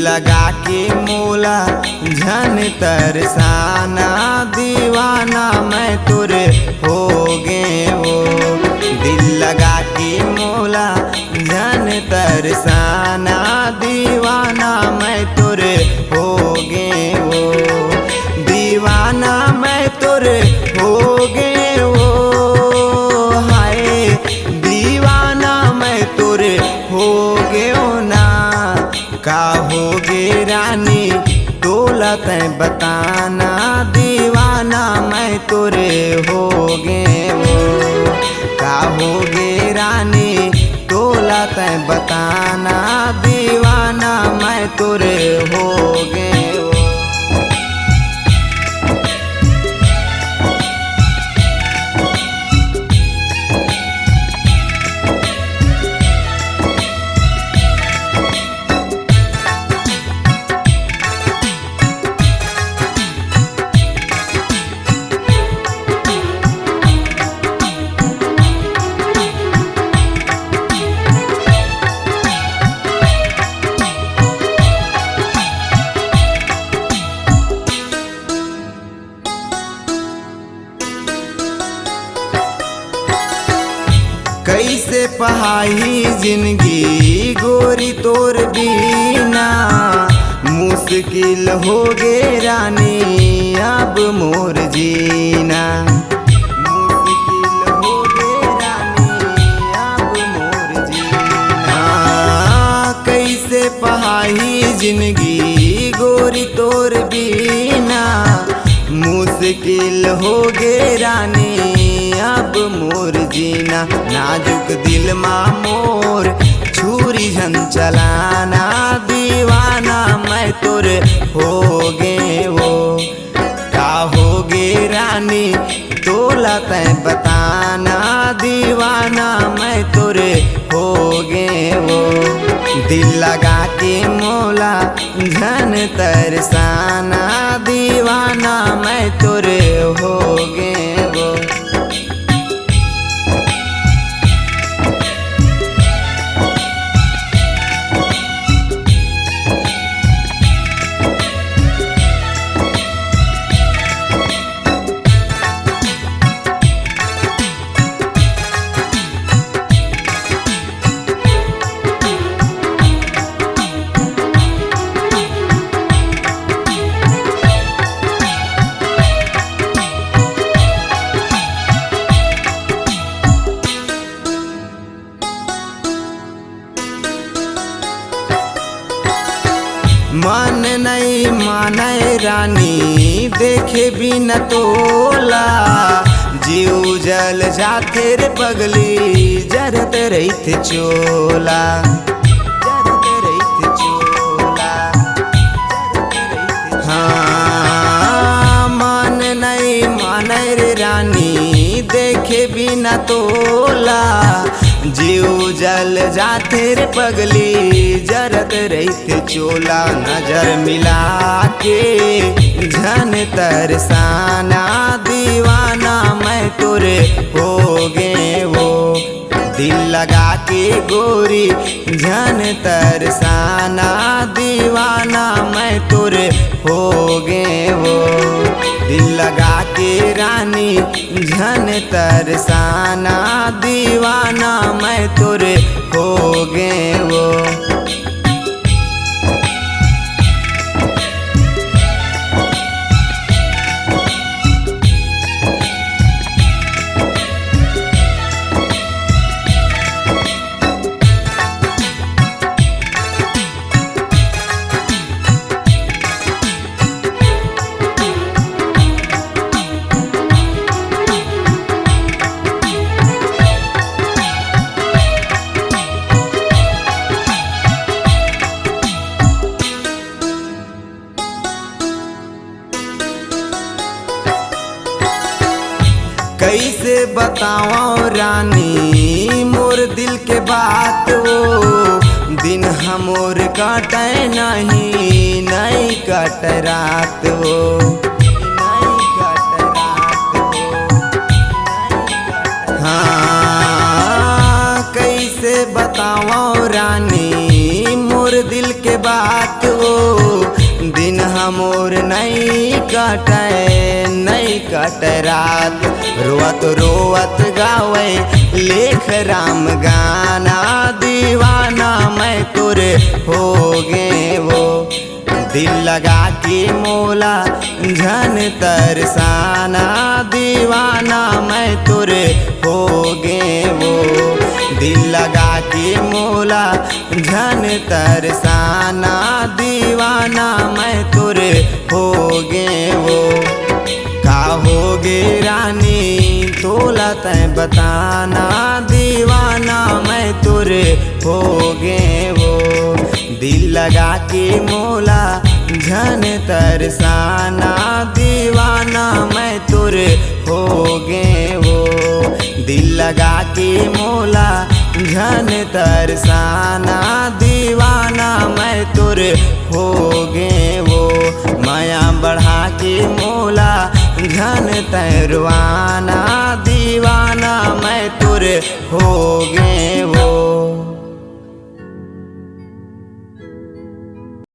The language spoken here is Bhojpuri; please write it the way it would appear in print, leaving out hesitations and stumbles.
लगा के मोला झन तरसाना दीवाना मैं तुरे हो गे वो। दिल लगा के मोला झन तरसाना दीवाना मैं तुरे हो गे वो। दीवाना मैं तुरे हो गे वो। हाय दीवाना मैं तुरे हो गे ना। का होगे रानी तोला तय बताना दीवाना मैं तुरे होगे वो। का होगे रानी तोला तय बताना दीवाना मैं तुरे होगे वो। कैसे पहाई जिंदगी गोरी तोर बीना। मुश्किल हो गे रानी अब मोर जीना। मुश्किल हो गे रानी अब मोर जीना। कैसे पहाई जिंदगी गोरी तोर बीना। मुश्किल हो गे रानी अब मोर जीना। नाजुक दिल मा मोर छुरी झन चलाना दीवाना मैं तुर होगे वो। का होगे रानी तोला तय बताना दीवाना मैं तुर होगे वो। दिल लगा के मोला झन तरसाना दीवाना मैं तुर होगे वो। मन नहीं माने रानी देखे बिना तोला। जीव जल जाते रे पगली जरत रहित चोला। जरत रहित चोला। हाँ मन नहीं माने रे रानी देखे बिना तोला। जीव जल जाते रे पगली जरत रहित चोला। नजर मिला के झन तरसाना दीवाना मैं तुरे होगे वो। दिल लगा के गोरी झन तरसाना दीवाना मैं तुरे होगे वो। दिल लगा के रानी झन तरसाना दीवाना मैं तुरे होगे वो। कैसे बताओ रानी मोर दिल के बात वो। दिन हमोर काटे नहीं नहीं कट रात वो। नहीं कट रात वो। हाँ कैसे बताओ रानी मोर दिल के बात वो। नहीं कट रात। रोवत रोवत गावे लेख राम गाना, दीवाना मैं तुरे हो गे वो। दिल लगा के मोला झन तरसाना, दीवाना मैं तुरे हो गे वो। दिल लगा के मोला झन तरसाना, दीवाना मैं तुरे हो गे वो। का होगे रानी तोला तय बताना, दीवाना मैं तुरे हो गे वो। दिल लगा के मोला झन तरसाना, दीवाना मैं तुरे हो गे वो। दिल लगा के मोला झन तरसाना, दीवाना मैं तुरे हो गे वो। माया बढ़ा के मोला झन तरवाना, दीवाना मैं तुरे हो गे